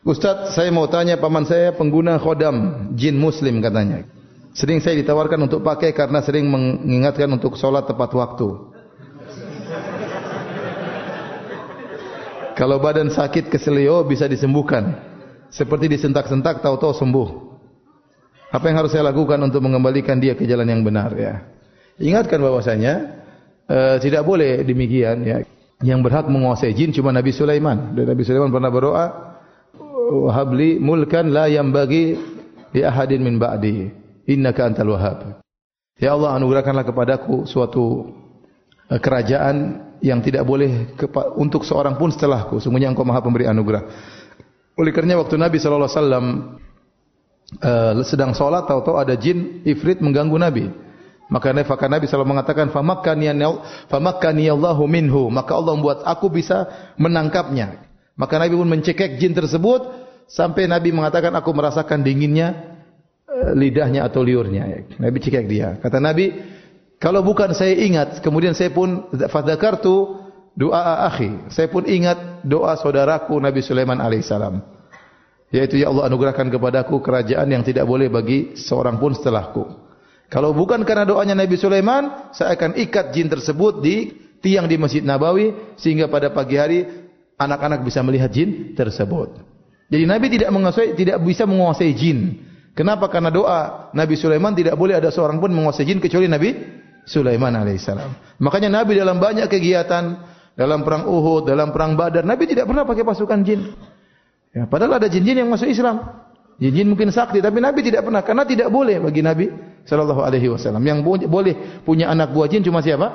Ustaz, saya mau tanya, paman saya pengguna khodam jin muslim katanya. Sering saya ditawarkan untuk pakai karena sering mengingatkan untuk sholat tepat waktu. Kalau badan sakit keselio bisa disembuhkan. Seperti disentak-sentak tahu-tahu sembuh. Apa yang harus saya lakukan untuk mengembalikan dia ke jalan yang benar ya? Ingatkan bahwasanya tidak boleh demikian ya. Yang berhak menguasai jin cuma Nabi Sulaiman. Dan Nabi Sulaiman pernah berdoa, "Habli mulkan la yambagi li ahadin min ba'di, innaka antal wahhab." Ya Allah, anugerahkanlah kepadaku suatu kerajaan yang tidak boleh untuk seorang pun setelahku. Sungguhnya Engkau Maha Pemberi anugerah. Oleh karenanya waktu Nabi sallallahu alaihi wasallam sedang salat, tahu-tahu ada jin ifrit mengganggu Nabi. Maka Nabi selalu mengatakan, "Famakkani Allahu minhu." Maka Allah membuat aku bisa menangkapnya. Maka Nabi pun mencekik jin tersebut sampai Nabi mengatakan, aku merasakan dinginnya lidahnya atau liurnya. Nabi cekik dia. Kata Nabi, kalau bukan saya ingat, kemudian saya pun fadzakartu doa akhi. Saya pun ingat doa saudaraku Nabi Sulaiman alaihissalam. Yaitu, ya Allah anugerahkan kepadaku kerajaan yang tidak boleh bagi seorang pun setelahku. Kalau bukan karena doanya Nabi Sulaiman, saya akan ikat jin tersebut di tiang di Masjid Nabawi sehingga pada pagi hari anak-anak bisa melihat jin tersebut. Jadi Nabi tidak bisa menguasai jin. Kenapa? Karena doa Nabi Sulaiman tidak boleh ada seorang pun menguasai jin kecuali Nabi Sulaiman alaihissalam. Makanya Nabi dalam banyak kegiatan, dalam perang Uhud, dalam perang Badar, Nabi tidak pernah pakai pasukan jin. Ya, padahal ada jin-jin yang masuk Islam. Jin mungkin sakti, tapi Nabi tidak pernah, karena tidak boleh bagi Nabi sallallahu alaihi wasallam. Yang boleh punya anak buah jin cuma siapa?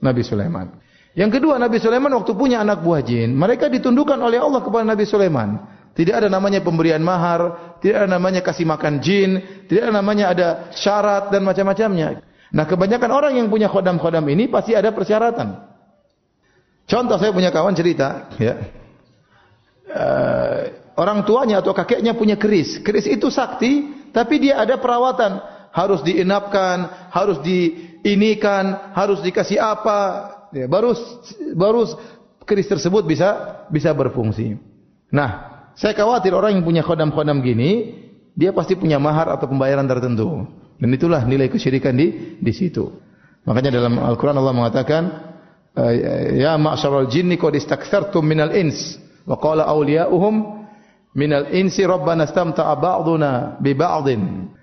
Nabi Sulaiman. Yang kedua, Nabi Sulaiman waktu punya anak buah jin, mereka ditundukkan oleh Allah kepada Nabi Sulaiman. Tidak ada namanya pemberian mahar, tidak ada namanya kasih makan jin, tidak ada namanya ada syarat dan macam-macamnya. Nah, kebanyakan orang yang punya khodam-khodam ini pasti ada persyaratan. Contoh, saya punya kawan cerita, ya. Orang tuanya atau kakeknya punya keris. Keris itu sakti, tapi dia ada perawatan. Harus diinapkan, harus diinikan, harus dikasih apa. Ya, baru keris tersebut bisa berfungsi. Nah, saya khawatir orang yang punya khodam-khodam gini, dia pasti punya mahar atau pembayaran tertentu. Dan itulah nilai kesyirikan di situ. Makanya dalam Al-Quran Allah mengatakan, ya ma'syaral jinni qad istakthartum minal ins. Wa qala awliya'uhum minal insi rabbana istamta'a ba'duna bi ba'din.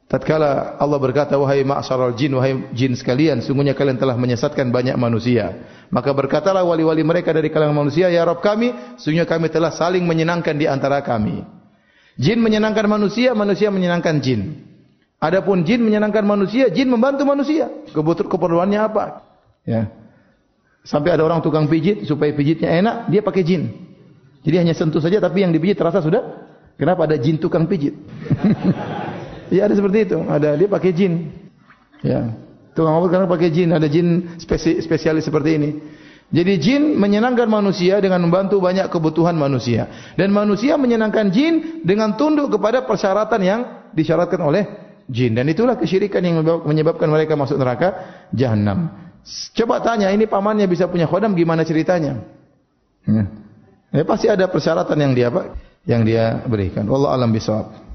Tatkala Allah berkata, wahai ma'syaral jin, wahai jin sekalian, sungguhnya kalian telah menyesatkan banyak manusia. Maka berkatalah wali-wali mereka dari kalangan manusia, ya Rabb kami, sungguhnya kami telah saling menyenangkan di antara kami. Jin menyenangkan manusia, manusia menyenangkan jin. Adapun jin menyenangkan manusia, jin membantu manusia. Keperluannya apa? Ya. Sampai ada orang tukang pijit, supaya pijitnya enak, dia pakai jin. Jadi hanya sentuh saja, tapi yang dipijit terasa sudah. Kenapa? Ada jin tukang pijit. Ya, ada seperti itu. Ada, dia pakai jin. Ya. Tukang obat karena pakai jin. Ada jin spesialis seperti ini. Jadi jin menyenangkan manusia dengan membantu banyak kebutuhan manusia. Dan manusia menyenangkan jin dengan tunduk kepada persyaratan yang disyaratkan oleh jin. Dan itulah kesyirikan yang menyebabkan mereka masuk neraka Jahannam. Coba tanya, ini pamannya bisa punya khodam, gimana ceritanya? Ya. Ya, pasti ada persyaratan yang dia berikan. Wallahu a'lam bishawab.